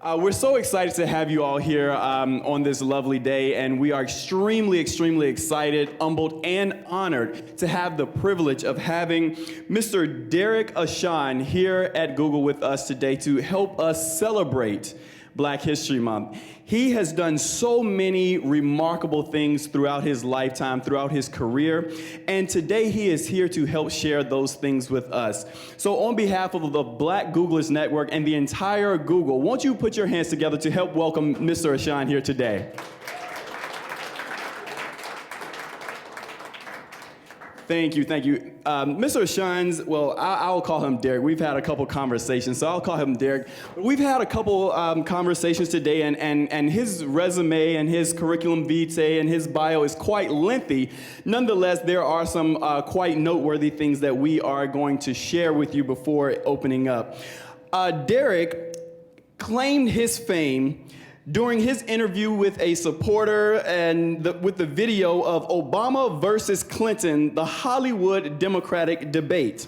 We're so excited to have you all here on this lovely day, and we are extremely, extremely excited, humbled, and honored to have the privilege of having Mr. Derrick Ashong here at Google with us today to help us celebrate Black History Month. He has done so many remarkable things throughout his lifetime, throughout his career, and today he is here to help share those things with us. So on behalf of the Black Googlers Network and the entire Google, won't you put your hands together to help welcome Mr. Ashong here today? Thank you, thank you. Mr. Ashong's, well, I'll call him Derrick. We've had a couple conversations, so I'll call him Derrick. We've had a couple conversations today, and his resume and his curriculum vitae and his bio is quite lengthy. Nonetheless, there are some quite noteworthy things that we are going to share with you before opening up. Derrick claimed his fame during his interview with a supporter and with the video of Obama versus Clinton, the Hollywood Democratic debate.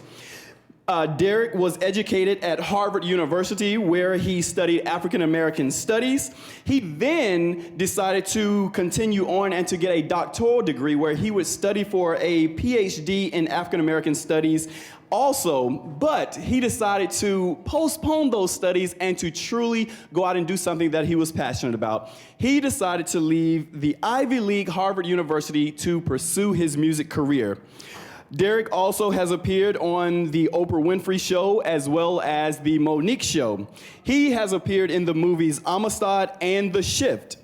Derrick was educated at Harvard University, where he studied African American studies. He then decided to continue on and to get a doctoral degree where he would study for a PhD in African American studies also, but he decided to postpone those studies and to truly go out and do something that he was passionate about. He decided to leave the Ivy League Harvard University to pursue his music career. Derrick also has appeared on the Oprah Winfrey Show as well as the Monique Show. He has appeared in the movies Amistad and The Shift.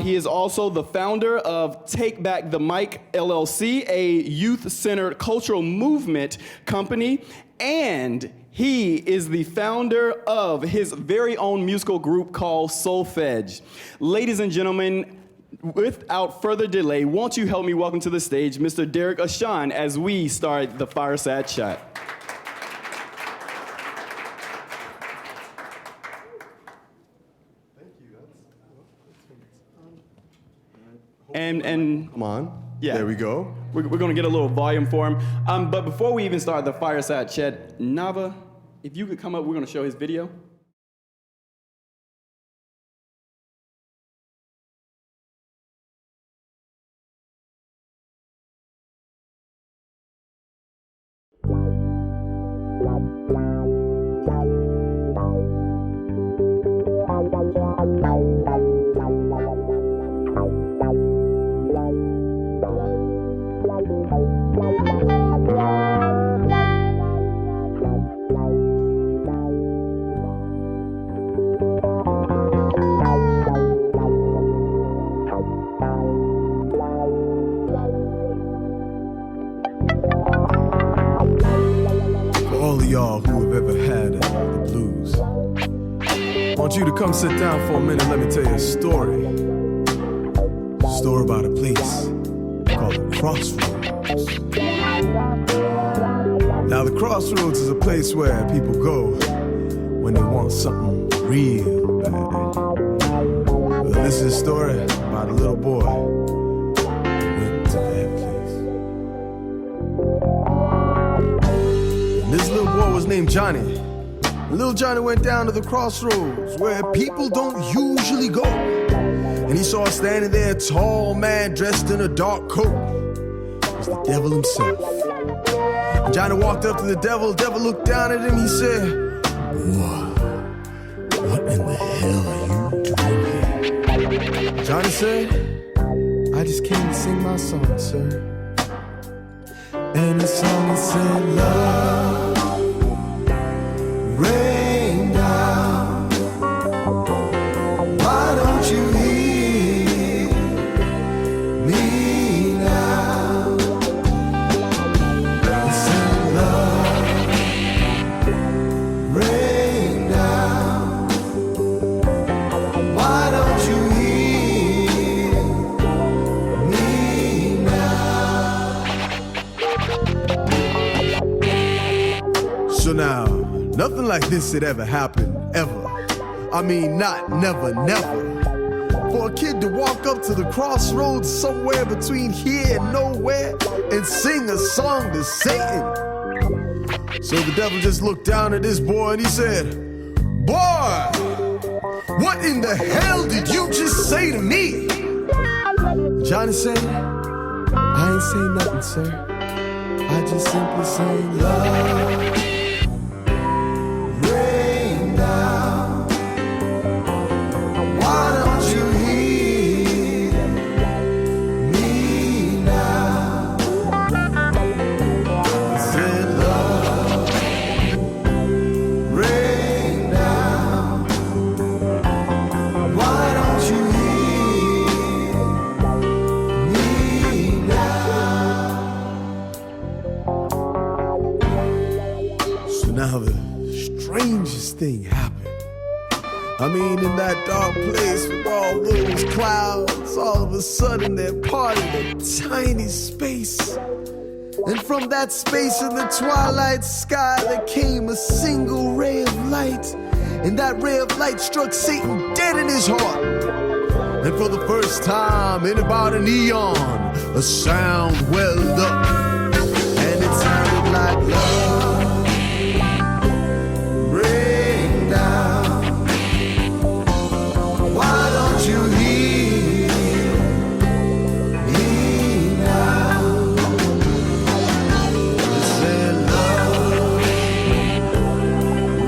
He is also the founder of Take Back the Mic, LLC, a youth-centered cultural movement company, and he is the founder of his very own musical group called Solfege. Ladies and gentlemen, without further delay, won't you help me welcome to the stage Mr. Derrick Ashong as we start the fireside chat. And Come on. Yeah. There we go. We're going to get a little volume for him. But before we even start the fireside chat, Nava, if you could come up, we're going to show his video. Come sit down for a minute, let me tell you a story. Story about a place called the Crossroads. Now the Crossroads is a place where people go when they want something real bad. Well, this is a story about a little boy who went to that place. And this little boy was named Johnny. Little Johnny went down to the crossroads where people don't usually go. And he saw standing there a tall man dressed in a dark coat. It was the devil himself. And Johnny walked up to the devil. The devil looked down at him. He said, "What in the hell are you doing here?" Johnny said, "I just came to sing my song, sir." And the song he said, "Love rain down, why don't you hear me now?" He said, "Love, rain down, why don't you hear me now?" So now, nothing like this had ever happened, ever. I mean, not never, never. For a kid to walk up to the crossroads somewhere between here and nowhere and sing a song to Satan. So the devil just looked down at this boy and he said, "Boy, what in the hell did you just say to me? Johnny said, I ain't saying nothing, sir. I just simply sang love. Rain down. Why don't you hear me now? I said love. Rain down. Why don't you hear me now? So now the strangest thing happened. I mean, in that dark place with all those clouds, all of a sudden they're parted a tiny space. And from that space in the twilight sky, there came a single ray of light. And that ray of light struck Satan dead in his heart. And for the first time in about an eon, a sound welled up. And it sounded like love. Rain down. Why don't you hear me now? I said love.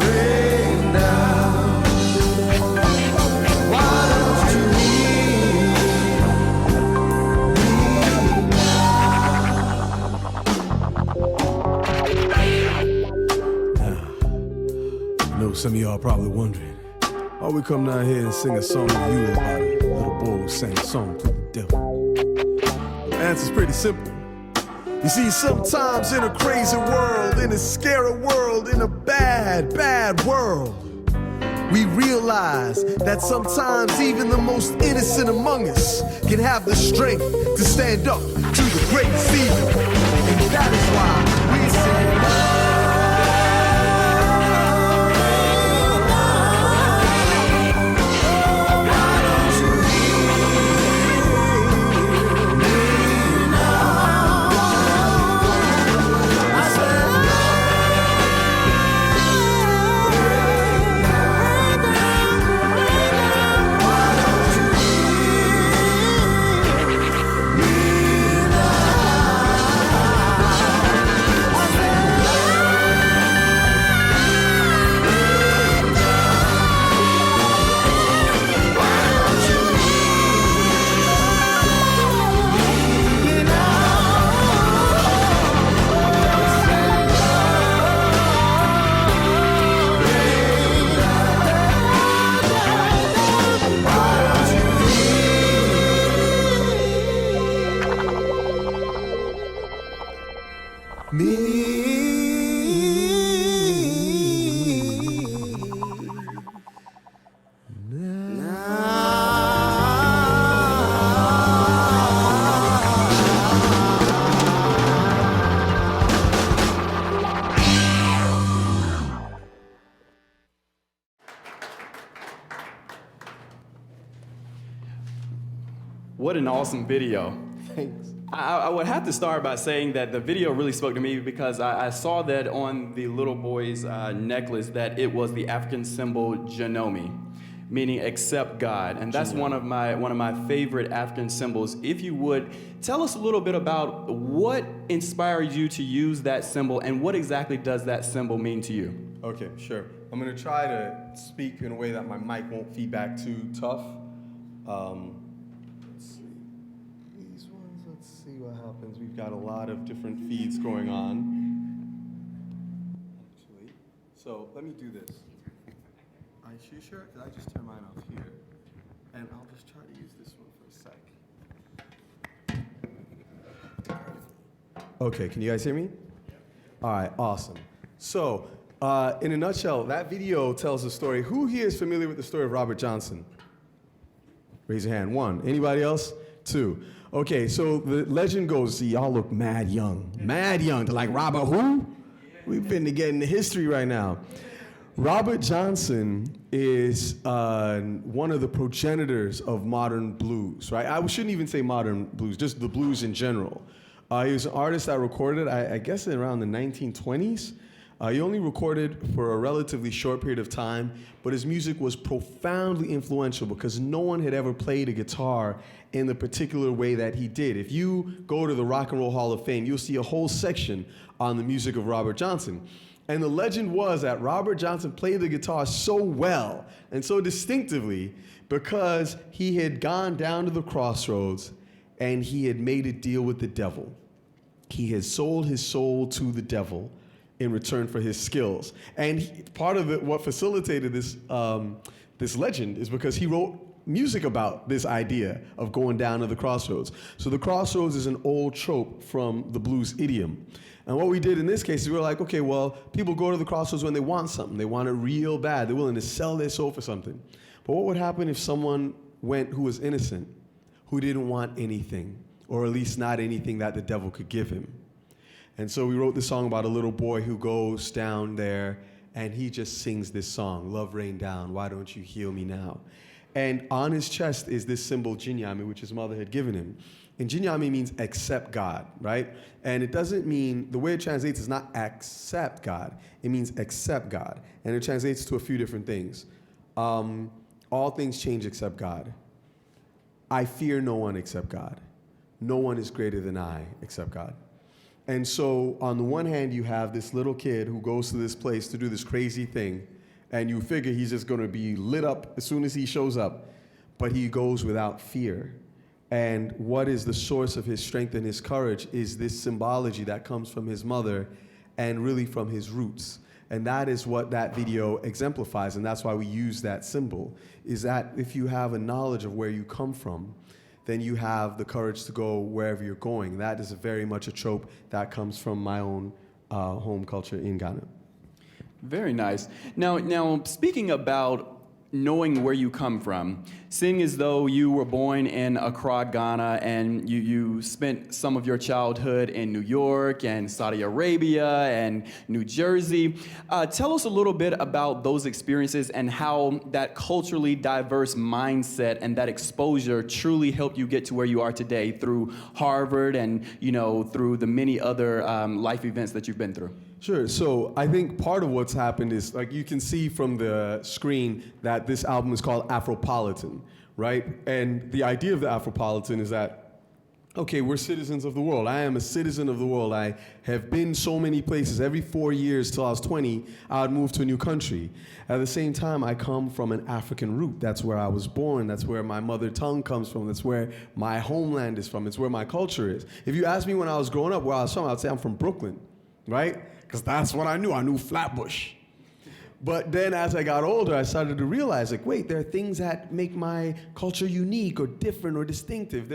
Rain down. Why don't you I know some of y'all probably wondering, why we come down here and sing a song to you about a little boy who sang a song to the devil? The answer's pretty simple. You see, sometimes in a crazy world, in a scary world, in a bad, bad world, we realize that sometimes even the most innocent among us can have the strength to stand up to the greatest evil. And that is why we say, What an awesome video. thanks. I would have to start by saying that the video really spoke to me because I saw that on the little boy's necklace that it was the African symbol Genomi, meaning accept God. And that's one of my favorite African symbols. If you would, tell us a little bit about what inspired you to use that symbol and what exactly does that symbol mean to you? Okay, sure. I'm gonna try to speak in a way that my mic won't feedback too tough. Let's see. These ones, let's see what happens. We've got a lot of different feeds going on. Actually, so let me do this. Are you sure? Because I just turn mine off here. And I'll just try to use this one for a sec. Okay, can you guys hear me? All right, awesome. So, in a nutshell, that video tells a story. Who here is familiar with the story of Robert Johnson? Raise your hand. One. Anybody else? Two. Okay, so the legend goes, see, y'all look mad young. Mad young. They're like, Robert who? We've been to get into history right now. Robert Johnson is one of the progenitors of modern blues, right? I shouldn't even say modern blues, just the blues in general. He was an artist that recorded, I guess, around the 1920s. He only recorded for a relatively short period of time, but his music was profoundly influential because no one had ever played a guitar in the particular way that he did. If you go to the Rock and Roll Hall of Fame, you'll see a whole section on the music of Robert Johnson. And the legend was that Robert Johnson played the guitar so well and so distinctively because he had gone down to the crossroads and he had made a deal with the devil. He had sold his soul to the devil in return for his skills. And part of it, what facilitated this, this legend is because he wrote music about this idea of going down to the crossroads. So the crossroads is an old trope from the blues idiom. And what we did in this case is we were like, okay, well, people go to the crossroads when they want something. They want it real bad. They're willing to sell their soul for something. But what would happen if someone went who was innocent, who didn't want anything, or at least not anything that the devil could give him? And so we wrote this song about a little boy who goes down there and he just sings this song, Love Rain Down, Why Don't You Heal Me Now? And on his chest is this symbol, Jinyami, which his mother had given him. And Jinyami means accept God, right? And it doesn't mean, the way it translates is not accept God. It means accept God. And it translates to a few different things. All things change except God. I fear no one except God. No one is greater than I except God. And so on the one hand, you have this little kid who goes to this place to do this crazy thing, and you figure he's just going to be lit up as soon as he shows up, but he goes without fear. And what is the source of his strength and his courage is this symbology that comes from his mother and really from his roots. And that is what that video exemplifies, and that's why we use that symbol, is that if you have a knowledge of where you come from, then you have the courage to go wherever you're going. That is very much a trope that comes from my own home culture in Ghana. Very nice. Now, speaking about knowing where you come from, seeing as though you were born in Accra, Ghana, and you spent some of your childhood in New York and Saudi Arabia and New Jersey, tell us a little bit about those experiences and how that culturally diverse mindset and that exposure truly helped you get to where you are today through Harvard and, through the many other life events that you've been through. Sure. So I think part of what's happened is, like, you can see from the screen that this album is called Afropolitan, right? And the idea of the Afropolitan is that, okay, we're citizens of the world. I am a citizen of the world. I have been so many places. Every 4 years till I was 20, I would move to a new country. At the same time, I come from an African root. That's where I was born. That's where my mother tongue comes from. That's where my homeland is from. It's where my culture is. If you ask me when I was growing up where I was from, I would say I'm from Brooklyn, right? Because that's what I knew. I knew Flatbush. But then as I got older, I started to realize, like, wait, there are things that make my culture unique or different or distinctive.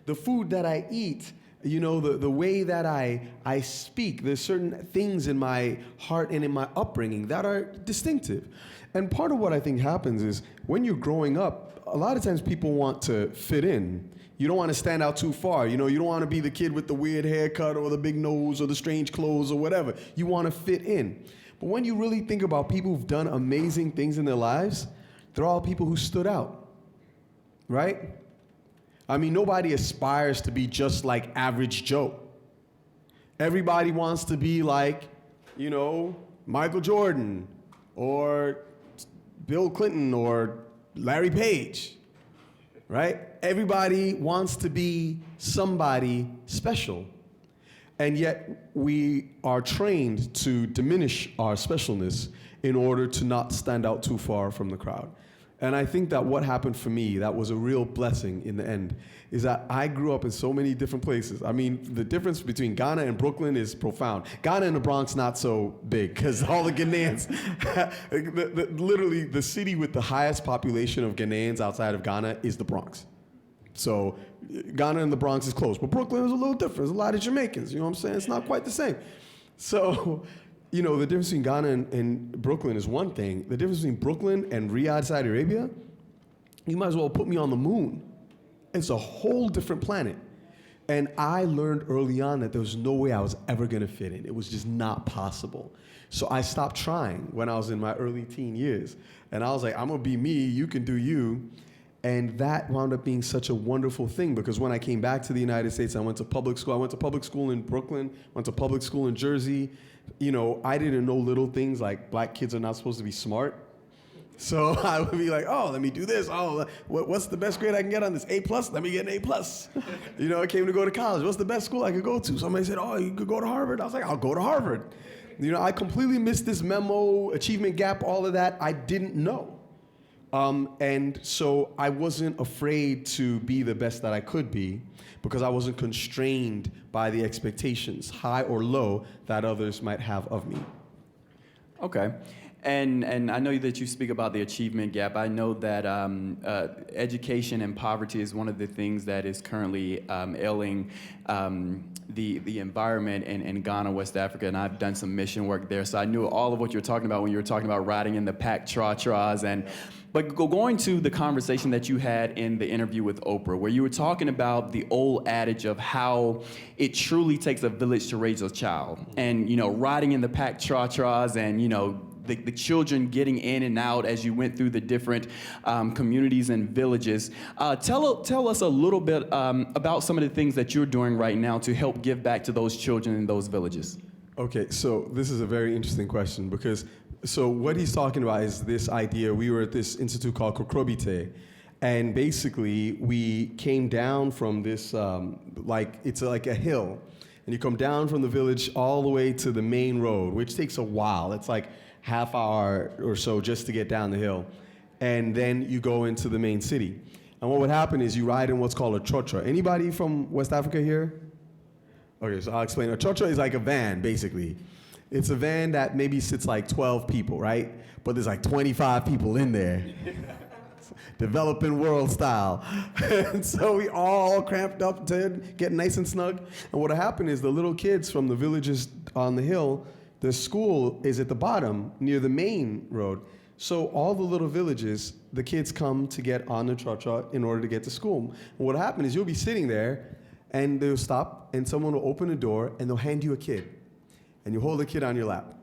The food that I eat, the way that I speak. There's certain things in my heart and in my upbringing that are distinctive. And part of what I think happens is when you're growing up, a lot of times people want to fit in. You don't want to stand out too far. You don't want to be the kid with the weird haircut or the big nose or the strange clothes or whatever. You want to fit in. But when you really think about people who've done amazing things in their lives, they're all people who stood out, right? I mean, nobody aspires to be just like average Joe. Everybody wants to be like, Michael Jordan or Bill Clinton or Larry Page. Right? Everybody wants to be somebody special. And yet we are trained to diminish our specialness in order to not stand out too far from the crowd. And I think that what happened for me, that was a real blessing in the end, is that I grew up in so many different places. I mean, the difference between Ghana and Brooklyn is profound. Ghana and the Bronx, not so big, because all the Ghanaians, literally the city with the highest population of Ghanaians outside of Ghana is the Bronx. So Ghana and the Bronx is close, but Brooklyn is a little different. There's a lot of Jamaicans, you know what I'm saying? It's not quite the same. So, the difference between Ghana and Brooklyn is one thing. The difference between Brooklyn and Riyadh, Saudi Arabia, you might as well put me on the moon. It's a whole different planet. And I learned early on that there was no way I was ever going to fit in. It was just not possible. So I stopped trying when I was in my early teen years. And I was like, I'm going to be me, you can do you. And that wound up being such a wonderful thing because when I came back to the United States, I went to public school. I went to public school in Brooklyn, went to public school in Jersey. You know, I didn't know little things like black kids are not supposed to be smart. So I would be like, oh, let me do this. Oh, what's the best grade I can get on this? A+? Let me get an A+. You know, I came to go to college. What's the best school I could go to? Somebody said, oh, you could go to Harvard. I was like, I'll go to Harvard. You know, I completely missed this memo, achievement gap, all of that. I didn't know. And so I wasn't afraid to be the best that I could be because I wasn't constrained by the expectations, high or low, that others might have of me. Okay. And I know that you speak about the achievement gap. I know that education and poverty is one of the things that is currently ailing the environment in Ghana, West Africa, and I've done some mission work there. So I knew all of what you were talking about when you were talking about riding in the pack tra-tras. But going to the conversation that you had in the interview with Oprah, where you were talking about the old adage of how it truly takes a village to raise a child. And, you know, riding in the pack tra-tras and, you know, the children getting in and out as you went through the different communities and villages. Tell us a little bit about some of the things that you're doing right now to help give back to those children in those villages. Okay, so this is a very interesting question because, so what he's talking about is this idea. We were at this institute called Kokrobite, and basically we came down from this, it's like a hill, and you come down from the village all the way to the main road, which takes a while. It's like half hour or so just to get down the hill. And then you go into the main city. And what would happen is you ride in what's called a chotra. Anybody from West Africa here? Okay, so I'll explain. A chotra is like a van, basically. It's a van that maybe sits like 12 people, right? But there's like 25 people in there. Developing world style. And so we all cramped up to get nice and snug. And what happened is the little kids from the villages on the hill, the school is at the bottom near the main road. So all the little villages, the kids come to get on the cha-cha in order to get to school. And what happened is you'll be sitting there and they'll stop and someone will open the door and they'll hand you a kid. And you hold the kid on your lap.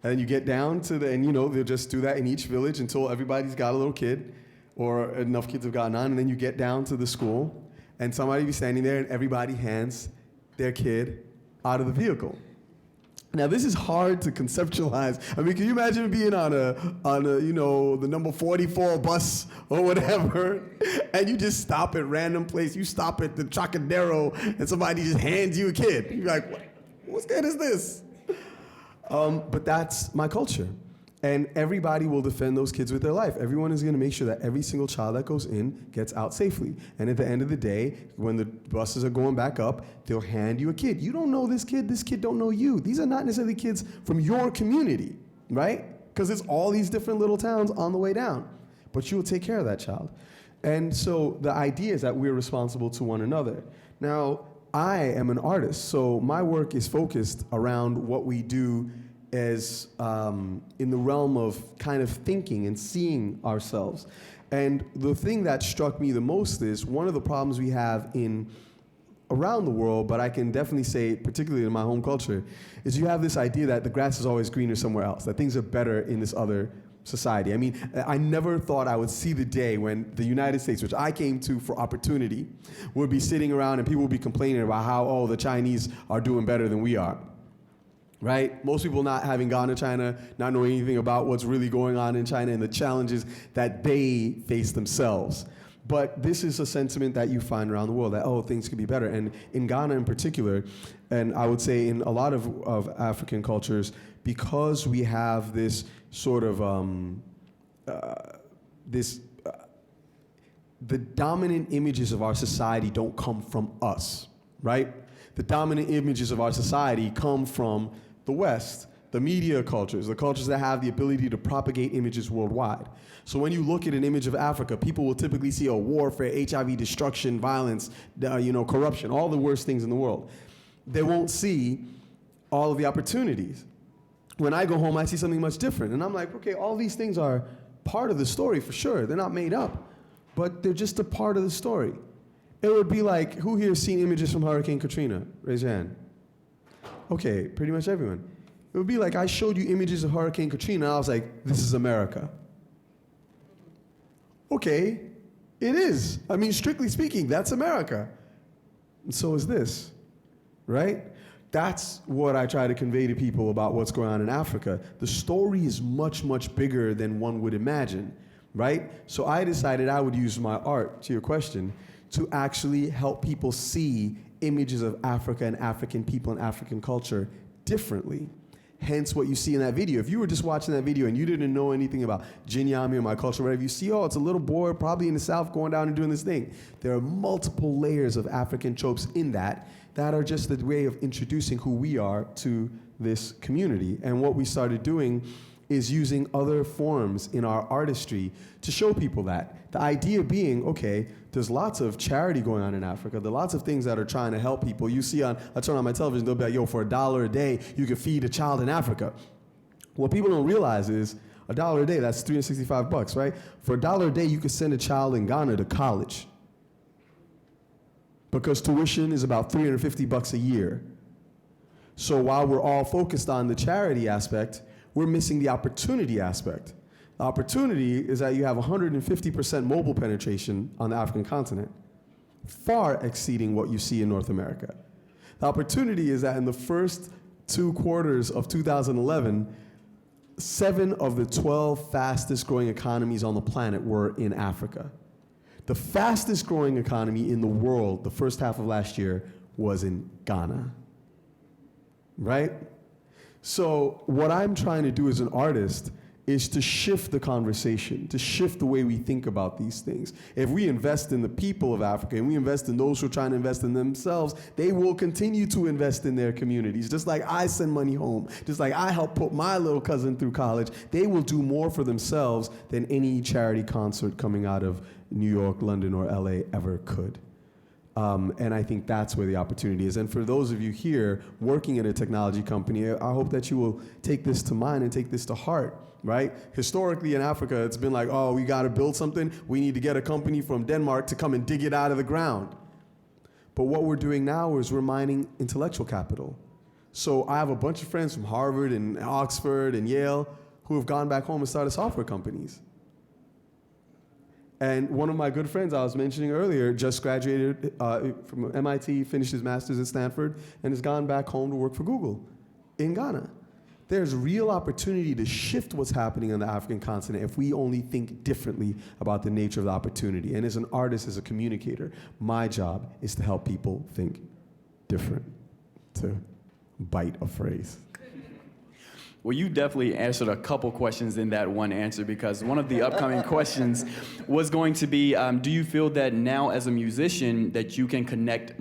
And then you get down to and you know, they'll just do that in each village until everybody's got a little kid or enough kids have gotten on. And then you get down to the school and somebody will be standing there and everybody hands their kid out of the vehicle. Now this is hard to conceptualize. I mean, can you imagine being on a you know, the number 44 bus or whatever, and you just stop at random place. You stop at the Trocadero, and somebody just hands you a kid. You're like, what kid is this? But that's my culture. And everybody will defend those kids with their life. Everyone is going to make sure that every single child that goes in gets out safely. And at the end of the day, when the buses are going back up, they'll hand you a kid. You don't know this kid don't know you. These are not necessarily kids from your community, right? Because it's all these different little towns on the way down. But you will take care of that child. And so the idea is that we're responsible to one another. Now, I am an artist, so my work is focused around what we do as in the realm of kind of thinking and seeing ourselves. And the thing that struck me the most is one of the problems we have around the world, but I can definitely say, particularly in my home culture, is you have this idea that the grass is always greener somewhere else, that things are better in this other society. I mean, I never thought I would see the day when the United States, which I came to for opportunity, would be sitting around and people would be complaining about how, oh, the Chinese are doing better than we are. Right? Most people not having gone to China, not knowing anything about what's really going on in China and the challenges that they face themselves. But this is a sentiment that you find around the world, that, oh, things could be better. And in Ghana in particular, and I would say in a lot of African cultures, because we have this sort of, the dominant images of our society don't come from us, right? The dominant images of our society come from the West, the media cultures, the cultures that have the ability to propagate images worldwide. So when you look at an image of Africa, people will typically see warfare, HIV, destruction, violence, corruption, all the worst things in the world. They won't see all of the opportunities. When I go home, I see something much different. And I'm like, okay, all these things are part of the story for sure. They're not made up, but they're just a part of the story. It would be like, who here has seen images from Hurricane Katrina? Raise your hand. Okay, pretty much everyone. It would be like I showed you images of Hurricane Katrina, and I was like, this is America. Okay, It is. I mean, strictly speaking, that's America. And so is this, right? That's what I try to convey to people about what's going on in Africa. The story is much, much bigger than one would imagine, right? So I decided I would use my art, to your question, to actually help people see images of Africa and African people and African culture differently. Hence what you see in that video. If you were just watching that video and you didn't know anything about Jinyami or my culture, whatever, you see, oh, it's a little boy probably in the South going down and doing this thing. There are multiple layers of African tropes in that are just the way of introducing who we are to this community. And what we started doing is using other forms in our artistry to show people that. The idea being, okay, there's lots of charity going on in Africa. There are lots of things that are trying to help people. You see I turn on my television, they'll be like, yo, for $1 a day, you can feed a child in Africa. What people don't realize is $1 a day, that's $365, right? For $1 a day, you could send a child in Ghana to college. Because tuition is about $350 a year. So while we're all focused on the charity aspect, we're missing the opportunity aspect. The opportunity is that you have 150% mobile penetration on the African continent, far exceeding what you see in North America. The opportunity is that in the first 2 quarters of 2011, 7 of the 12 fastest growing economies on the planet were in Africa. The fastest growing economy in the world the first half of last year was in Ghana, right? So what I'm trying to do as an artist is to shift the conversation, to shift the way we think about these things. If we invest in the people of Africa and we invest in those who are trying to invest in themselves, they will continue to invest in their communities. Just like I send money home, just like I help put my little cousin through college, they will do more for themselves than any charity concert coming out of New York, London, or LA ever could. And I think that's where the opportunity is. And for those of you here working in a technology company, I hope that you will take this to mind and take this to heart, right? Historically in Africa, it's been like, oh, we got to build something. We need to get a company from Denmark to come and dig it out of the ground. But what we're doing now is we're mining intellectual capital. So I have a bunch of friends from Harvard and Oxford and Yale who have gone back home and started software companies. And one of my good friends I was mentioning earlier just graduated from MIT, finished his master's at Stanford, and has gone back home to work for Google in Ghana. There's real opportunity to shift what's happening on the African continent if we only think differently about the nature of the opportunity. And as an artist, as a communicator, my job is to help people think different, to bite a phrase. Well, you definitely answered a couple questions in that one answer, because one of the upcoming questions was going to be, do you feel that now as a musician that you can connect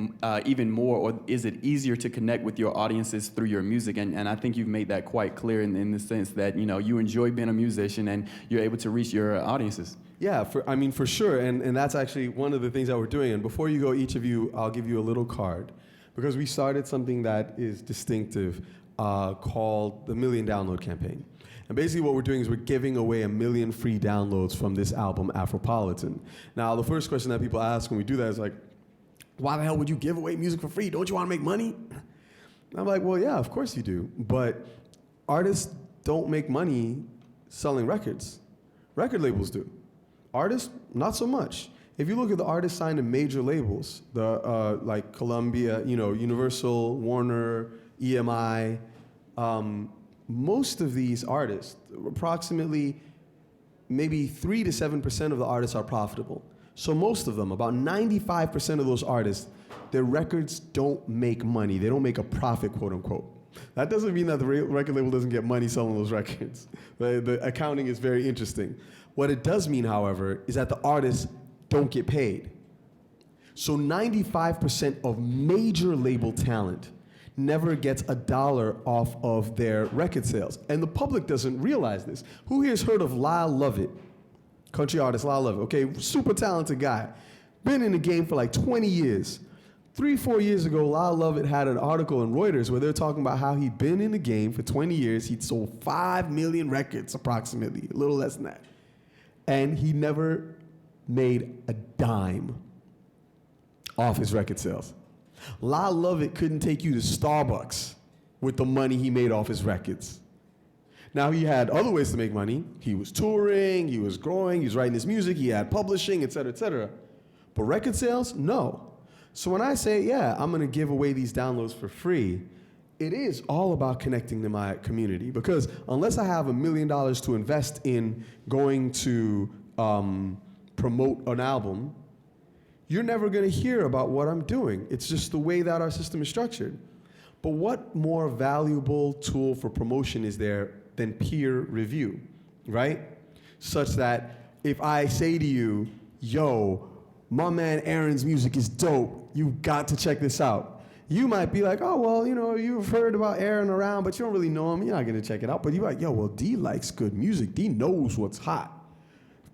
even more, or is it easier to connect with your audiences through your music? And I think you've made that quite clear in the sense that, you know, you enjoy being a musician and you're able to reach your audiences. Yeah, for sure. And that's actually one of the things that we're doing. And before you go, each of you, I'll give you a little card, because we started something that is distinctive. Called the Million Download Campaign. And basically what we're doing is we're giving away 1 million free downloads from this album, Afropolitan. Now, the first question that people ask when we do that is like, why the hell would you give away music for free? Don't you want to make money? And I'm like, well, yeah, of course you do. But artists don't make money selling records. Record labels do. Artists, not so much. If you look at the artists signed to major labels, like Columbia, Universal, Warner, EMI, most of these artists, approximately maybe 3 to 7% of the artists are profitable. So most of them, about 95% of those artists, their records don't make money. They don't make a profit, quote unquote. That doesn't mean that the record label doesn't get money selling those records. The accounting is very interesting. What it does mean, however, is that the artists don't get paid. So 95% of major label talent never gets $1 off of their record sales. And the public doesn't realize this. Who here has heard of Lyle Lovett? Country artist Lyle Lovett. Okay, super talented guy. Been in the game for like 20 years. 3-4 years ago, Lyle Lovett had an article in Reuters where they're talking about how he'd been in the game for 20 years. He'd sold 5 million records approximately, a little less than that. And he never made a dime off his record sales. Lyle Lovett couldn't take you to Starbucks with the money he made off his records. Now he had other ways to make money. He was touring, he was growing, he was writing his music, he had publishing, et cetera, et cetera. But record sales, no. So when I say, yeah, I'm gonna give away these downloads for free, it is all about connecting to my community, because unless I have $1 million to invest in going to promote an album, you're never gonna hear about what I'm doing. It's just the way that our system is structured. But what more valuable tool for promotion is there than peer review, right? Such that if I say to you, yo, my man Aaron's music is dope, you've got to check this out. You might be like, oh, well, you know, you've heard about Aaron around, but you don't really know him, you're not gonna check it out. But you're like, yo, well, D likes good music, D knows what's hot.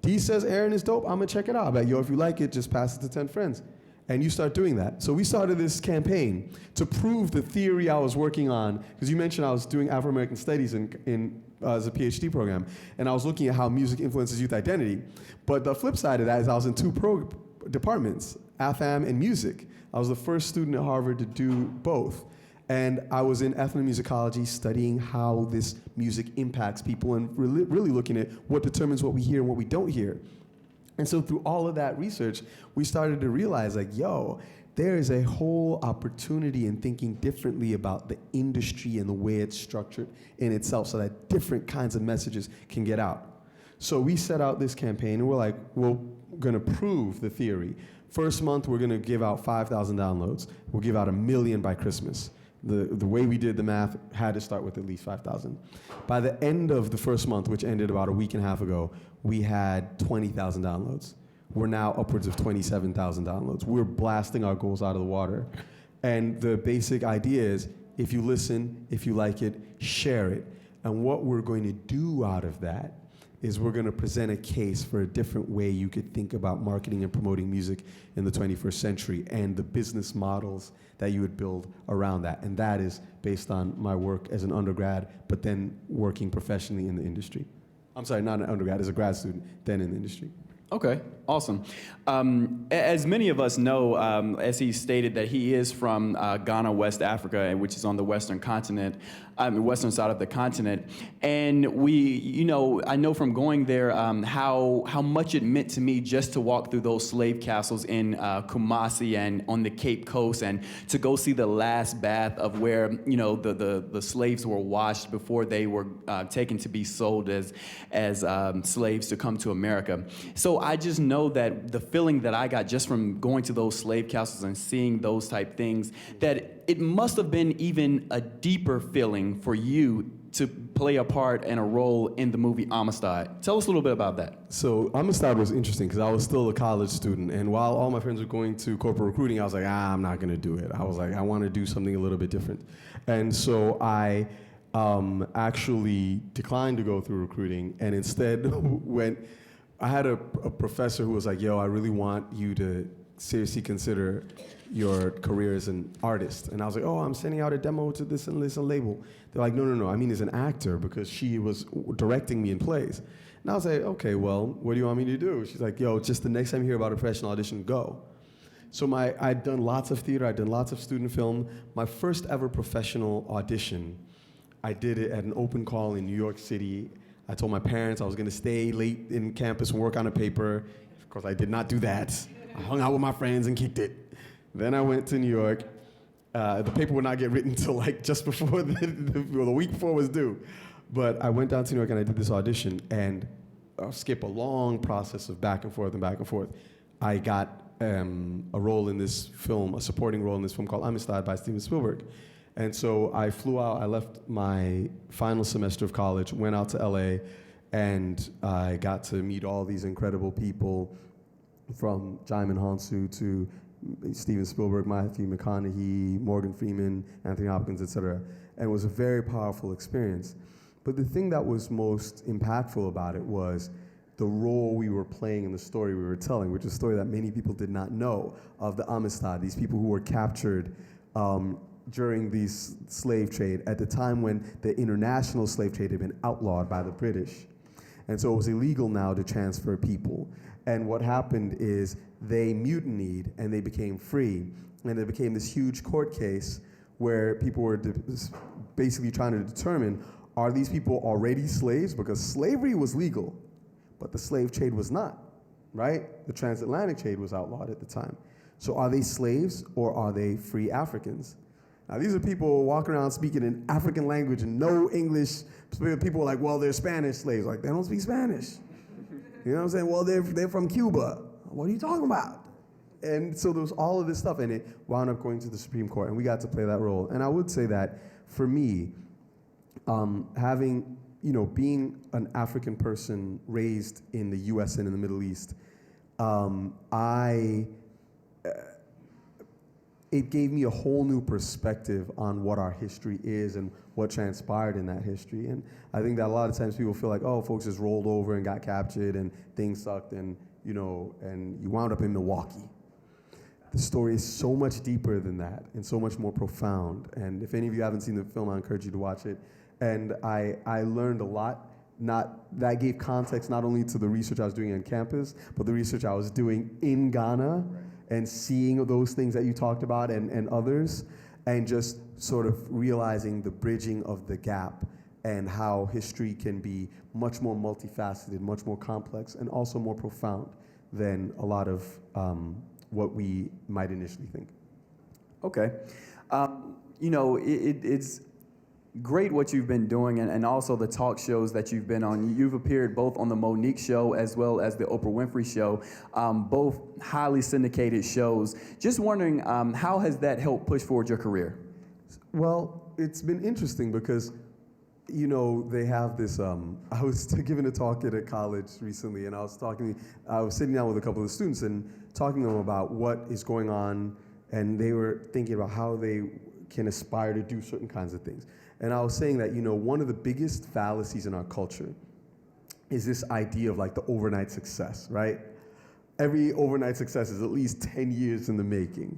D says Aaron is dope, I'm gonna check it out. I'm like, yo, if you like it, just pass it to 10 friends. And you start doing that. So we started this campaign to prove the theory I was working on, because you mentioned I was doing Afro-American studies as a PhD program, and I was looking at how music influences youth identity. But the flip side of that is I was in two departments, AFAM and music. I was the first student at Harvard to do both. And I was in ethnomusicology studying how this music impacts people and really looking at what determines what we hear and what we don't hear. And so through all of that research, we started to realize, like, yo, there is a whole opportunity in thinking differently about the industry and the way it's structured in itself so that different kinds of messages can get out. So we set out this campaign, and we're like, we're gonna prove the theory. First month, we're gonna give out 5,000 downloads. We'll give out 1 million by Christmas. The way we did the math had to start with at least 5,000. By the end of the first month, which ended about a week and a half ago, we had 20,000 downloads. We're now upwards of 27,000 downloads. We're blasting our goals out of the water. And the basic idea is, if you listen, if you like it, share it. And what we're going to do out of that is we're going to present a case for a different way you could think about marketing and promoting music in the 21st century and the business models that you would build around that. And that is based on my work as an undergrad, but then working professionally in the industry. I'm sorry, not an undergrad, as a grad student, then in the industry. Okay, awesome. As many of us know, as he stated that he is from Ghana, West Africa, which is on the western continent, western side of the continent. And I know from going there how much it meant to me just to walk through those slave castles in Kumasi and on the Cape Coast, and to go see the last bath of where the slaves were washed before they were taken to be sold as slaves to come to America. So I just know that the feeling that I got just from going to those slave castles and seeing those type things, that it must have been even a deeper feeling for you to play a part and a role in the movie Amistad. Tell us a little bit about that. So Amistad was interesting because I was still a college student, and while all my friends were going to corporate recruiting, I was like, I'm not gonna do it. I was like, I wanna do something a little bit different. And so I actually declined to go through recruiting, and instead I had a professor who was like, yo, I really want you to seriously consider your career as an artist. And I was like, oh, I'm sending out a demo to this and this label. They're like, no, I mean as an actor, because she was directing me in plays. And I was like, okay, well, what do you want me to do? She's like, yo, just the next time you hear about a professional audition, go. So I'd done lots of theater, I'd done lots of student film. My first ever professional audition, I did it at an open call in New York City. I told my parents I was gonna stay late in campus and work on a paper. Of course, I did not do that. I hung out with my friends and kicked it. Then I went to New York. The paper would not get written until like just before the week before was due. But I went down to New York and I did this audition, and I'll skip a long process of back and forth and back and forth. I got a role in this film, a supporting role in this film called Amistad by Steven Spielberg. And so I flew out, I left my final semester of college, went out to LA, and I got to meet all these incredible people, from Jaimin Hansu to Steven Spielberg, Matthew McConaughey, Morgan Freeman, Anthony Hopkins, etc. And it was a very powerful experience. But the thing that was most impactful about it was the role we were playing in the story we were telling, which is a story that many people did not know of, the Amistad, these people who were captured during the slave trade at the time when the international slave trade had been outlawed by the British. And so it was illegal now to transfer people. And what happened is they mutinied and they became free. And it became this huge court case where people were basically trying to determine, Are these people already slaves? Because slavery was legal, but the slave trade was not, right? The transatlantic trade was outlawed at the time. So are they slaves or are they free Africans? Now, these are people walking around speaking an African language and no English. People are like, well, they're Spanish slaves. Like, they don't speak Spanish. You know what I'm saying? Well, they're from Cuba. What are you talking about? And so there was all of this stuff, and it wound up going to the Supreme Court, and we got to play that role. And I would say that, for me, having, being an African person raised in the U.S. and in the Middle East, it gave me a whole new perspective on what our history is and what transpired in that history. And I think that a lot of times people feel like, oh, folks just rolled over and got captured and things sucked and, and you wound up in Milwaukee. The story is so much deeper than that and so much more profound. And if any of you haven't seen the film, I encourage you to watch it. And I learned a lot. That gave context not only to the research I was doing on campus, but the research I was doing in Ghana. And seeing those things that you talked about and others, and just sort of realizing the bridging of the gap and how history can be much more multifaceted, much more complex, and also more profound than a lot of what we might initially think. Okay. It's great what you've been doing and also the talk shows that you've been on. You've appeared both on the Monique Show as well as the Oprah Winfrey Show, both highly syndicated shows. Just wondering, how has that helped push forward your career? Well, it's been interesting because, they have this, I was giving a talk at a college recently, and I was sitting down with a couple of students and talking to them about what is going on, and they were thinking about how they can aspire to do certain kinds of things. And I was saying that, one of the biggest fallacies in our culture is this idea of like the overnight success, right? Every overnight success is at least 10 years in the making.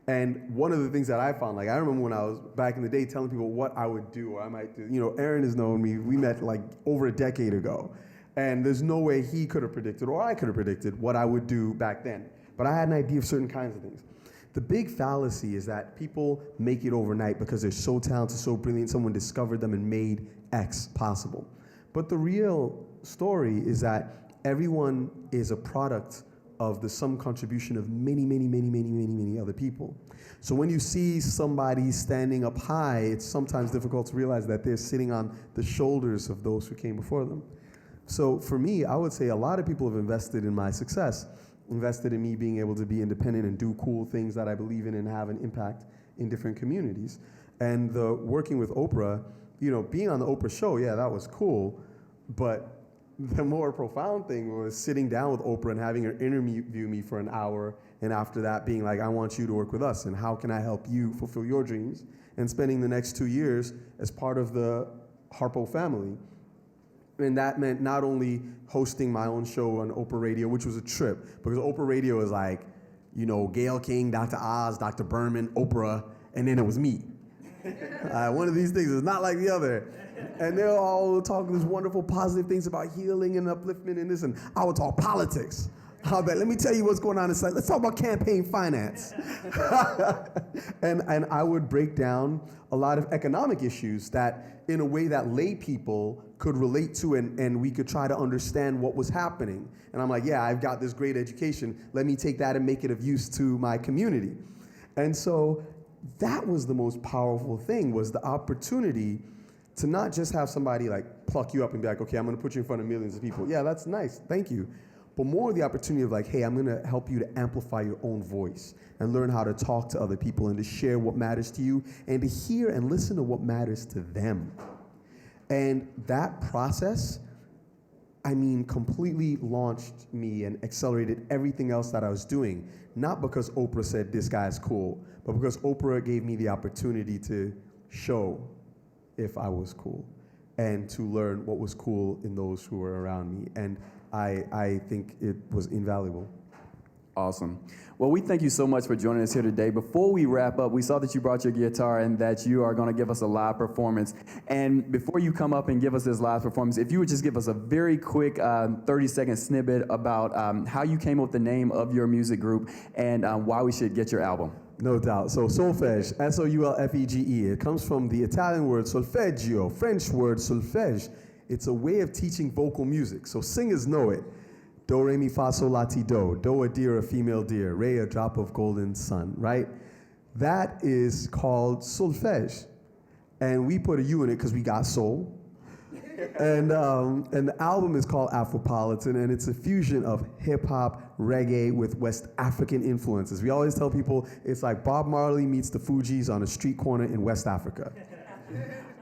And one of the things that I found, like I remember when I was back in the day telling people what I would do or I might do, Aaron has known me, we met like over a decade ago. And there's no way he could have predicted or I could have predicted what I would do back then. But I had an idea of certain kinds of things. The big fallacy is that people make it overnight because they're so talented, so brilliant, someone discovered them and made X possible. But the real story is that everyone is a product of the sum contribution of many, many, many, many, many, many other people. So when you see somebody standing up high, it's sometimes difficult to realize that they're sitting on the shoulders of those who came before them. So for me, I would say a lot of people have invested in my success, invested in me being able to be independent and do cool things that I believe in and have an impact in different communities. And the working with Oprah, being on the Oprah show, yeah, that was cool. But the more profound thing was sitting down with Oprah and having her interview me for an hour, and after that being like, I want you to work with us, and how can I help you fulfill your dreams? And spending the next 2 years as part of the Harpo family. And that meant not only hosting my own show on Oprah Radio, which was a trip, because Oprah Radio is like, Gayle King, Dr. Oz, Dr. Berman, Oprah, and then it was me. One of these things is not like the other. And they're all talking these wonderful positive things about healing and upliftment and this, and I would talk politics. I'll bet, let me tell you what's going on inside. Let's talk about campaign finance. and I would break down a lot of economic issues that in a way that lay people could relate to and we could try to understand what was happening. And I'm like, yeah, I've got this great education. Let me take that and make it of use to my community. And so that was the most powerful thing, was the opportunity to not just have somebody like pluck you up and be like, okay, I'm gonna put you in front of millions of people. Yeah, that's nice, thank you. But more the opportunity of like, hey, I'm gonna help you to amplify your own voice and learn how to talk to other people and to share what matters to you and to hear and listen to what matters to them. And that process, completely launched me and accelerated everything else that I was doing. Not because Oprah said this guy's cool, but because Oprah gave me the opportunity to show if I was cool and to learn what was cool in those who were around me. And I think it was invaluable. Awesome. Well, we thank you so much for joining us here today. Before we wrap up, we saw that you brought your guitar and that you are going to give us a live performance. And before you come up and give us this live performance, if you would just give us a very quick 30-second snippet about how you came up with the name of your music group and why we should get your album. No doubt. So solfege, S-O-U-L-F-E-G-E. It comes from the Italian word solfeggio, French word solfège. It's a way of teaching vocal music. So singers know it. Do, re, mi, fa, sol, la, ti, do. Do, a deer, a female deer. Re, a drop of golden sun, right? That is called solfège. And we put a U in it because we got soul. And the album is called Afropolitan, and it's a fusion of hip-hop, reggae with West African influences. We always tell people it's like Bob Marley meets the Fugees on a street corner in West Africa.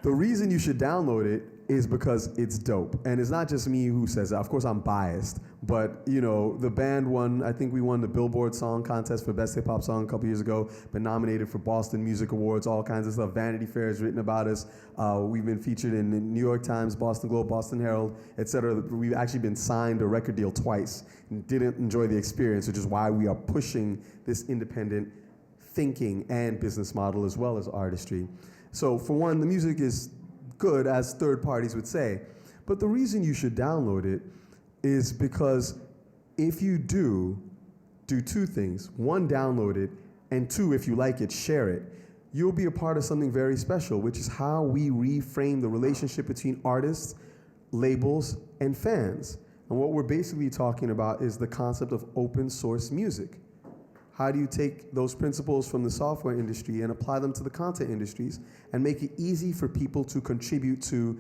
The reason you should download it is because it's dope. And it's not just me who says that. Of course, I'm biased. But, you know, the band won, I think we won the Billboard Song Contest for Best Hip Hop Song a couple years ago. Been nominated for Boston Music Awards, all kinds of stuff. Vanity Fair has written about us. We've been featured in the New York Times, Boston Globe, Boston Herald, etc. We've actually been signed a record deal twice and didn't enjoy the experience, which is why we are pushing this independent thinking and business model as well as artistry. So for one, the music is good, as third parties would say. But the reason you should download it is because if you do two things. One, download it, and two, if you like it, share it. You'll be a part of something very special, which is how we reframe the relationship between artists, labels, and fans. And what we're basically talking about is the concept of open source music. How do you take those principles from the software industry and apply them to the content industries and make it easy for people to contribute to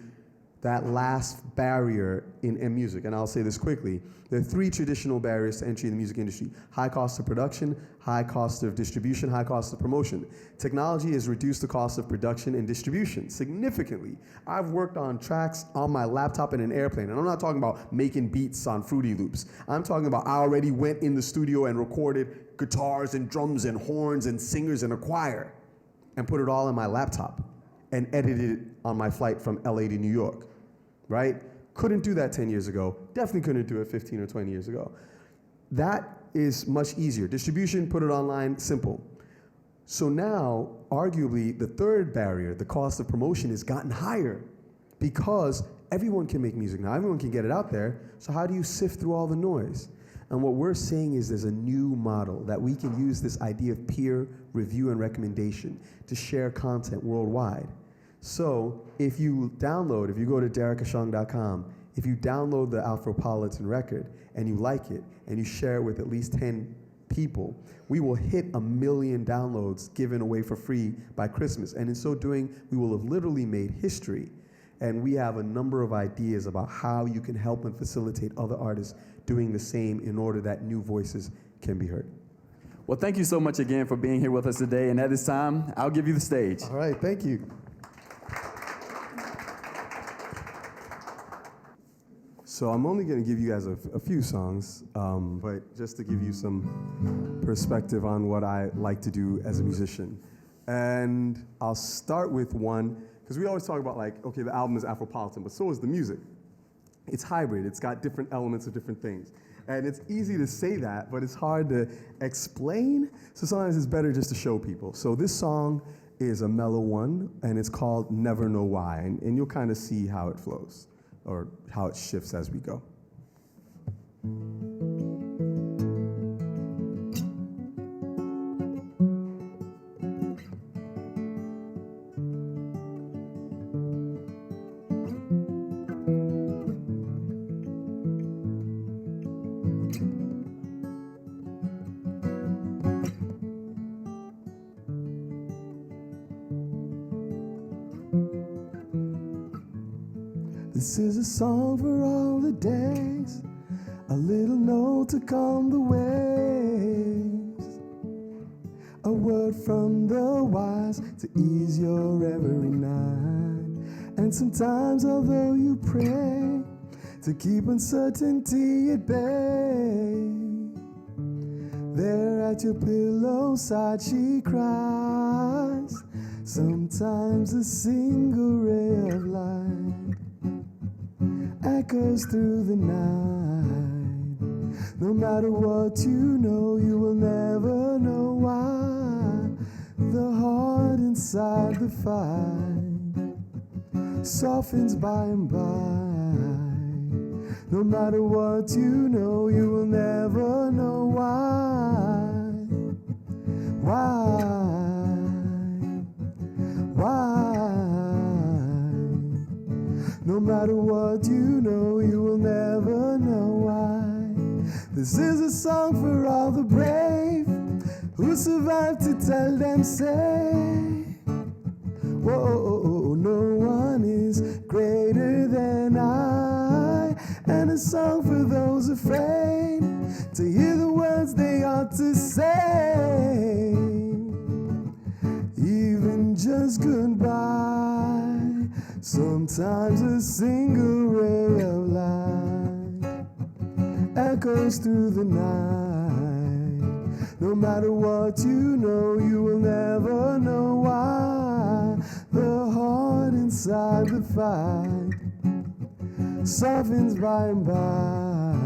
that last barrier in music? And I'll say this quickly. There are three traditional barriers to entry in the music industry: high cost of production, high cost of distribution, high cost of promotion. Technology has reduced the cost of production and distribution significantly. I've worked on tracks on my laptop in an airplane, and I'm not talking about making beats on Fruity Loops. I'm talking about I already went in the studio and recorded guitars and drums and horns and singers and a choir and put it all on my laptop and edited it on my flight from LA to New York, right? Couldn't do that 10 years ago. Definitely couldn't do it 15 or 20 years ago. That is much easier. Distribution, put it online, simple. So now, arguably, the third barrier, the cost of promotion, has gotten higher because everyone can make music now. Everyone can get it out there. So how do you sift through all the noise? And what we're saying is there's a new model that we can use this idea of peer review and recommendation to share content worldwide. So if you go to derrickashong.com, if you download the Afropolitan record and you like it and you share it with at least 10 people, we will hit 1 million downloads given away for free by Christmas. And in so doing, we will have literally made history. And we have a number of ideas about how you can help and facilitate other artists doing the same in order that new voices can be heard. Well, thank you so much again for being here with us today. And at this time, I'll give you the stage. All right, thank you. So I'm only going to give you guys a few songs, but just to give you some perspective on what I like to do as a musician. And I'll start with one, because we always talk about like, okay, the album is Afropolitan, but so is the music. It's hybrid. It's got different elements of different things. And it's easy to say that, but it's hard to explain. So sometimes it's better just to show people. So this song is a mellow one, and it's called Never Know Why. And you'll kind of see how it flows, or how it shifts as we go. This is a song for all the days, a little note to calm the waves, a word from the wise to ease your every night. And sometimes, although you pray to keep uncertainty at bay, there at your pillow side she cries. Sometimes a single ray of light echoes through the night. No matter what you know, you will never know why. The heart inside the fight softens by and by. No matter what you know, you will never know why. Why? matter what you know, you will never know why. This is a song for all the brave who survived to tell them, say, whoa, no one is greater than I. And a song for those afraid to hear the words they ought to say. Even just goodbye, sometimes a single ray of light echoes through the night. No matter what you know, you will never know why. The heart inside the fight softens by and by.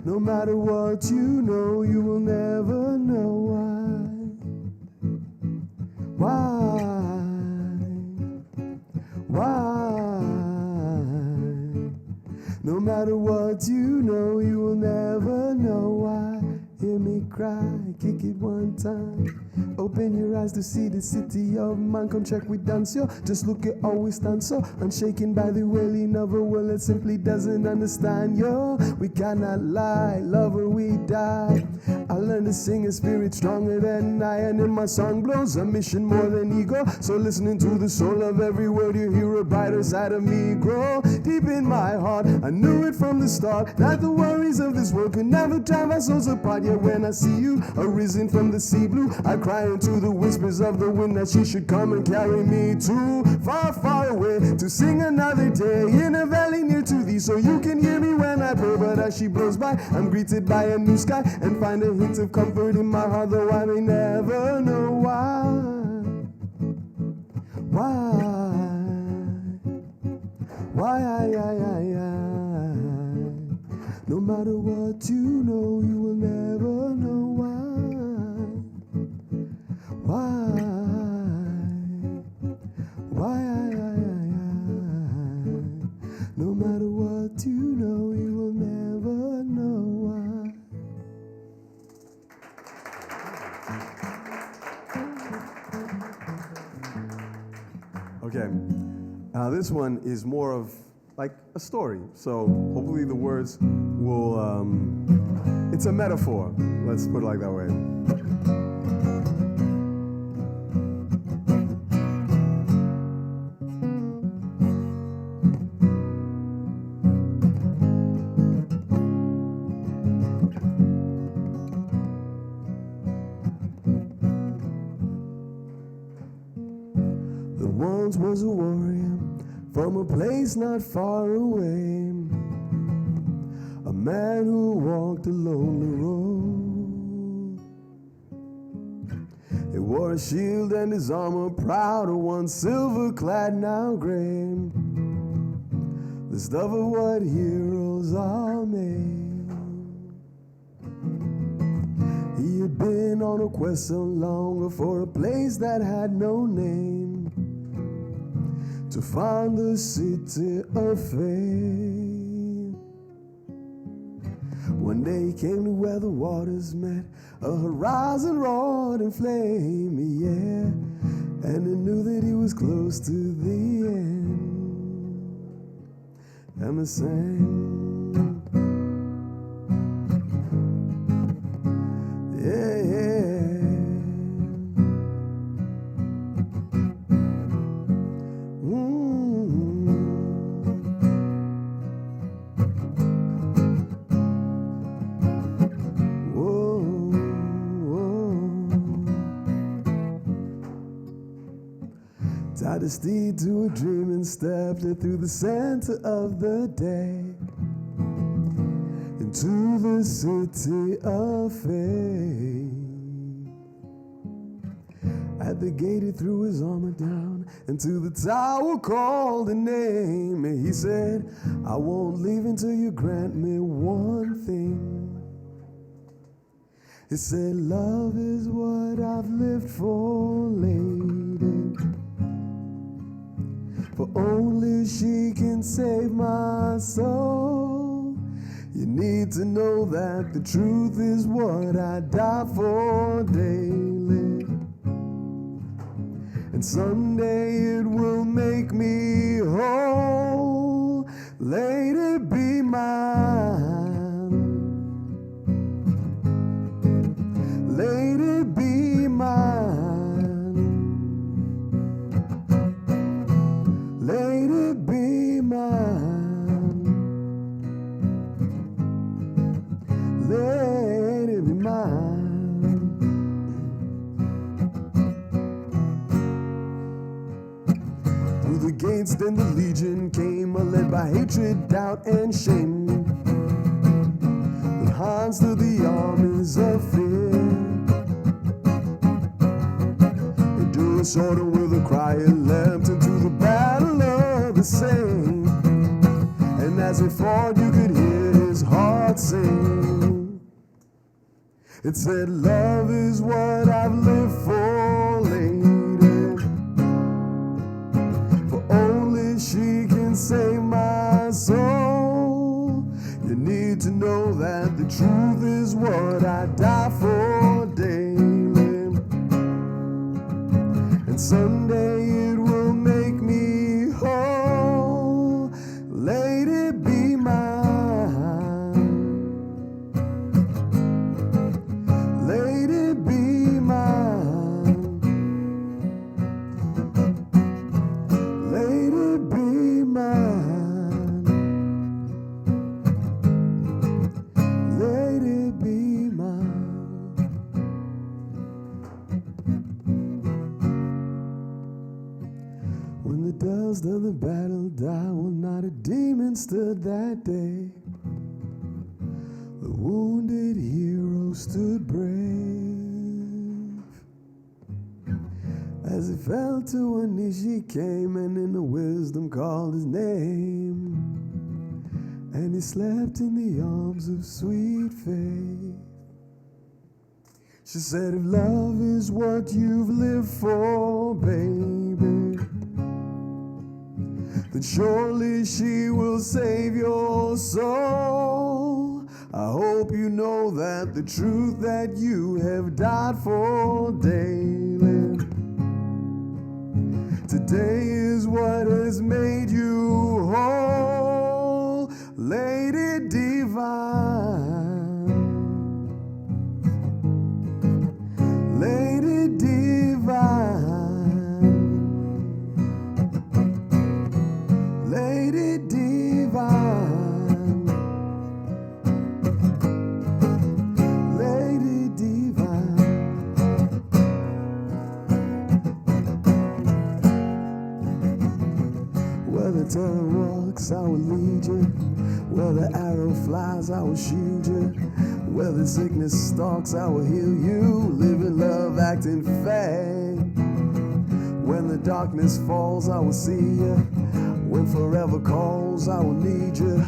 No matter what you know, you will never know why. Why? No matter what you know, you will never know why. Hear me cry, kick it one time. Open your eyes to see the city of mine. Come check we dance, yo. Just look at how we stand, so unshaken by the wailing of a world that simply doesn't understand, yo. We cannot lie, love or we die. I learned to sing a spirit stronger than I, and in my song blows a mission more than ego. So listening to the soul of every word, you hear a brighter side of me grow. Deep in my heart, I knew it from the start that the worries of this world could never tear our souls apart. Yet when I see you arisen from the sea blue, I cry into the whispers of the wind that she should come and carry me too far, far away to sing another day in a valley near to thee, so you can hear me when I pray. But as she blows by, I'm greeted by a new sky and find a hint of comfort in my heart, though I may never know why. No matter what you know, you will never know why. No matter what you know, you will never know why. Okay, now this one is more of like a story, so hopefully the words will, it's a metaphor, let's put it like that way. There once was a warrior from a place not far away, a man who walked a lonely road. He wore a shield and his armor proud of one silver clad, now gray, the stuff of what heroes are made. He had been on a quest so long for a place that had no name, to find the city of fame. One day he came to where the waters met, a horizon roared in flame, yeah, and he knew that he was close to the end. Amistad. Tied a steed to a dream and stepped it through the center of the day into the city of faith. At the gate he threw his armor down, and to the tower called a name. And he said, I won't leave until you grant me one thing. He said, love is what I've lived for, lady, for only she can save my soul. You need to know that the truth is what I die for daily, and someday it will make me whole. Lady, be mine. Lady, be mine. Lady, be mine. Lady, be mine. Through the gates then the legion came, led by hatred, doubt, and shame. The hands to the armies of fear. Into a sword with a crying leapt into the battle of the same. And as he fought, you could hear his heart sing. It said, love is what I've lived for, lady. For only she can save my soul. You need to know that the truth is what I die for daily. And someday it will make me whole. Lady, be mine. Lady, be mine. Lady, be mine. Lady, be mine. When the dust of the battle died, well, not a demon stood that day. The wounded hero stood brave. As he fell to her knees, she came and in the wisdom called his name. And he slept in the arms of sweet faith. She said, if love is what you've lived for, baby, then surely she will save your soul. I hope you know that the truth that you have died for daily, today is what has made you whole. Lady divine, Lady divine, Lady divine, Lady divine. Where the terror walks, I will lead you. Where the arrow flies, I will shield you. Where the sickness stalks, I will heal you. Live in love, act in faith. When the darkness falls, I will see you. When forever calls, I will need you.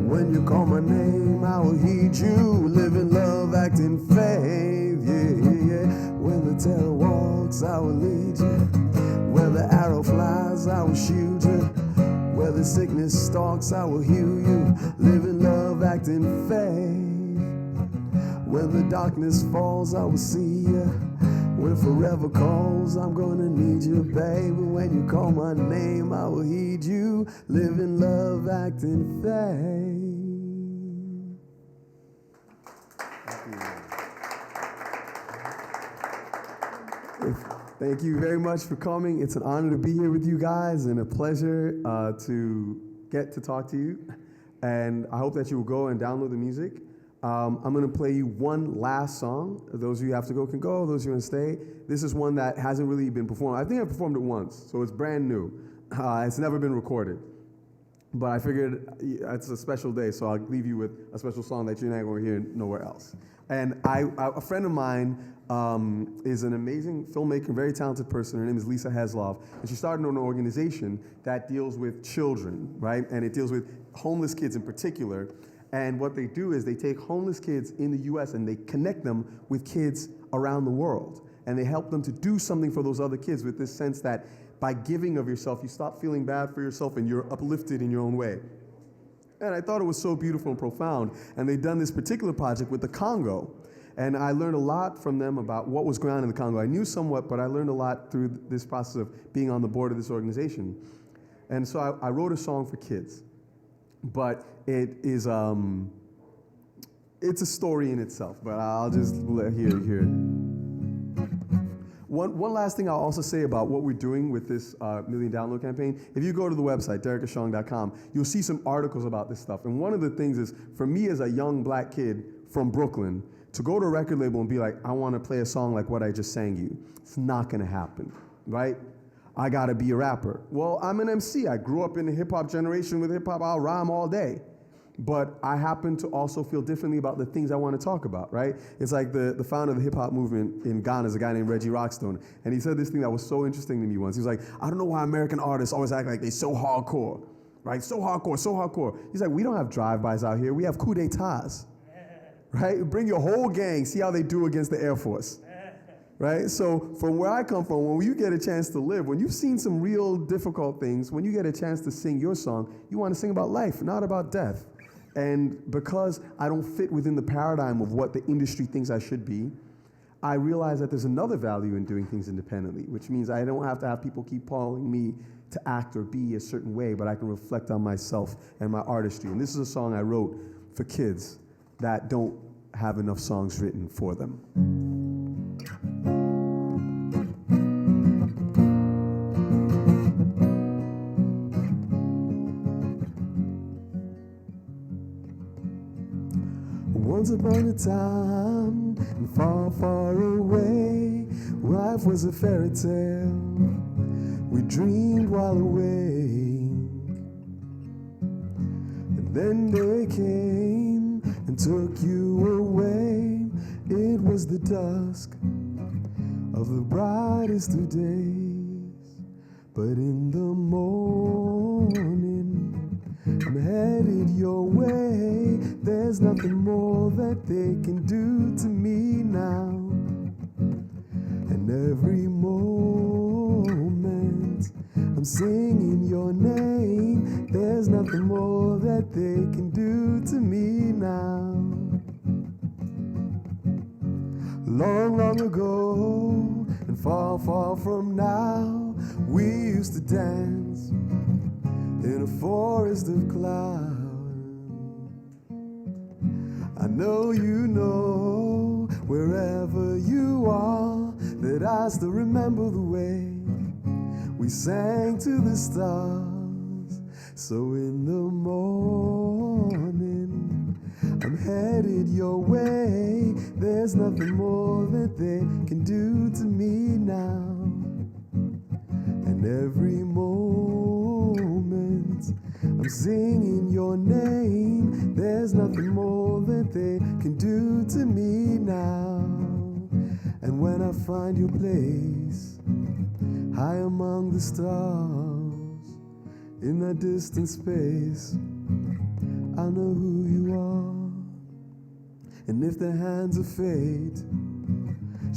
When you call my name, I will heed you. Live in love, act in faith. Yeah, yeah, yeah. When the terror walks, I will lead you. Where the arrow flies, I will shield you. Where the sickness stalks, I will heal you. Live in love, act in faith. When the darkness falls, I will see you. When forever calls, I'm gonna need you, baby. When you call my name, I will heed you. Live in love, act in faith. Thank you very much for coming. It's an honor to be here with you guys and a pleasure to get to talk to you. And I hope that you will go and download the music. I'm going to play you one last song. Those of you who have to go can go. Those who want to stay. This is one that hasn't really been performed. I think I performed it once, so it's brand new. It's never been recorded. But I figured it's a special day, so I'll leave you with a special song that you're not going to hear nowhere else. And a friend of mine is an amazing filmmaker, very talented person. Her name is Lisa Heslov, and she started an organization that deals with children, right? And it deals with homeless kids in particular. And what they do is they take homeless kids in the U.S. and they connect them with kids around the world. And they help them to do something for those other kids with this sense that by giving of yourself, you stop feeling bad for yourself and you're uplifted in your own way. And I thought it was so beautiful and profound. And they've done this particular project with the Congo. And I learned a lot from them about what was going on in the Congo. I knew somewhat, but I learned a lot through this process of being on the board of this organization. And so I wrote a song for kids. but it is it's a story in itself. But I'll just hear it. One last thing I'll also say about what we're doing with this million download campaign. If you go to the website, derrickashong.com, you'll see some articles about this stuff. And one of the things is, for me as a young black kid from Brooklyn, to go to a record label and be like, I want to play a song like what I just sang you, it's not going to happen, right? I got to be a rapper. Well, I'm an MC. I grew up in the hip-hop generation with hip-hop. I'll rhyme all day. But I happen to also feel differently about the things I want to talk about, right? It's like the founder of the hip-hop movement in Ghana is a guy named Reggie Rockstone. And he said this thing that was so interesting to me once. He was like, I don't know why American artists always act like they're so hardcore, right? So hardcore, so hardcore. He's like, we don't have drive-bys out here. We have coup d'etats, right? Bring your whole gang, see how they do against the Air Force, right? So from where I come from, when you get a chance to live, when you've seen some real difficult things, when you get a chance to sing your song, you want to sing about life, not about death. And because I don't fit within the paradigm of what the industry thinks I should be, I realize that there's another value in doing things independently, which means I don't have to have people keep calling me to act or be a certain way, but I can reflect on myself and my artistry. And this is a song I wrote for kids that don't have enough songs written for them. Once upon a time, and far, far away, life was a fairy tale. We dreamed while awake. And then they came and took you away. It was the dusk of the brightest of days. But in the morning, I'm headed your way. There's nothing more that they can do to me now. And every moment I'm singing your name. There's nothing more that they can do to me now. Long, long ago, and far, far from now, we used to dance in a forest of clouds. I know you know, wherever you are, that I still remember the way we sang to the stars. So in the morning, I'm headed your way. There's nothing more that they can do to me now. And every moment I'm singing your name. There's nothing more that they can do to me now. And when I find your place high among the stars, in that distant space, I know who you are. And if the hands of fate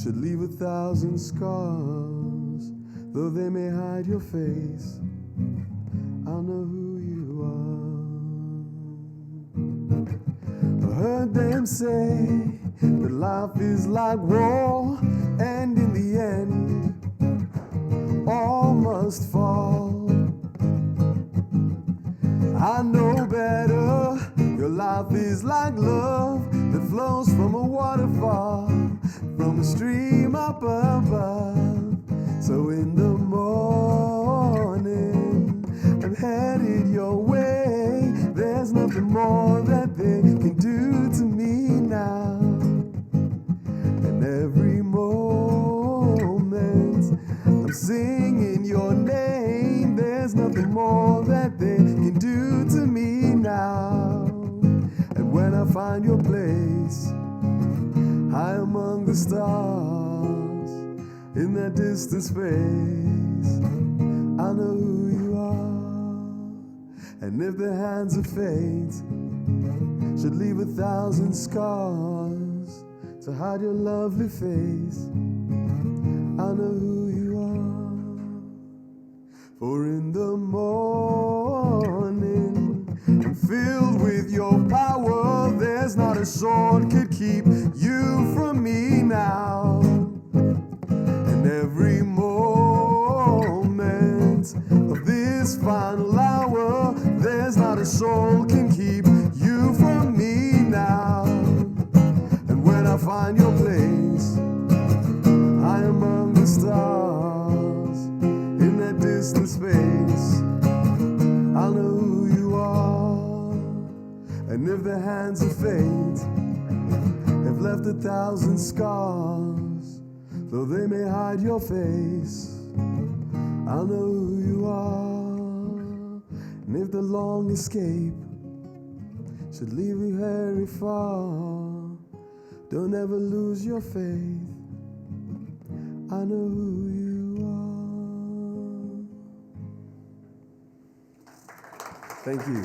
should leave 1,000 scars, though they may hide your face, I'll know who you are. I heard them say that life is like war, and in the end, all must fall. I know better. Your life is like love that flows from a waterfall, from a stream up above. So in the morning, I'm headed your way. There's nothing more that they can do to me now. And every moment, I'm singing your name. There's nothing more that they can do to me now. And when I find your place high among the stars, in that distant space, I know who you are. And if the hands of fate should leave 1,000 scars to hide your lovely face, I know who you are. For in the morning, I'm filled with your power. There's not a sword could keep you from me now. And every moment of this final hour, there's not a soul can find your place high among the stars in that distant space. I'll know who you are, and if the hands of fate have left 1,000 scars, though they may hide your face, I'll know who you are. And if the long escape should leave you very far, don't ever lose your faith, I know who you are. Thank you.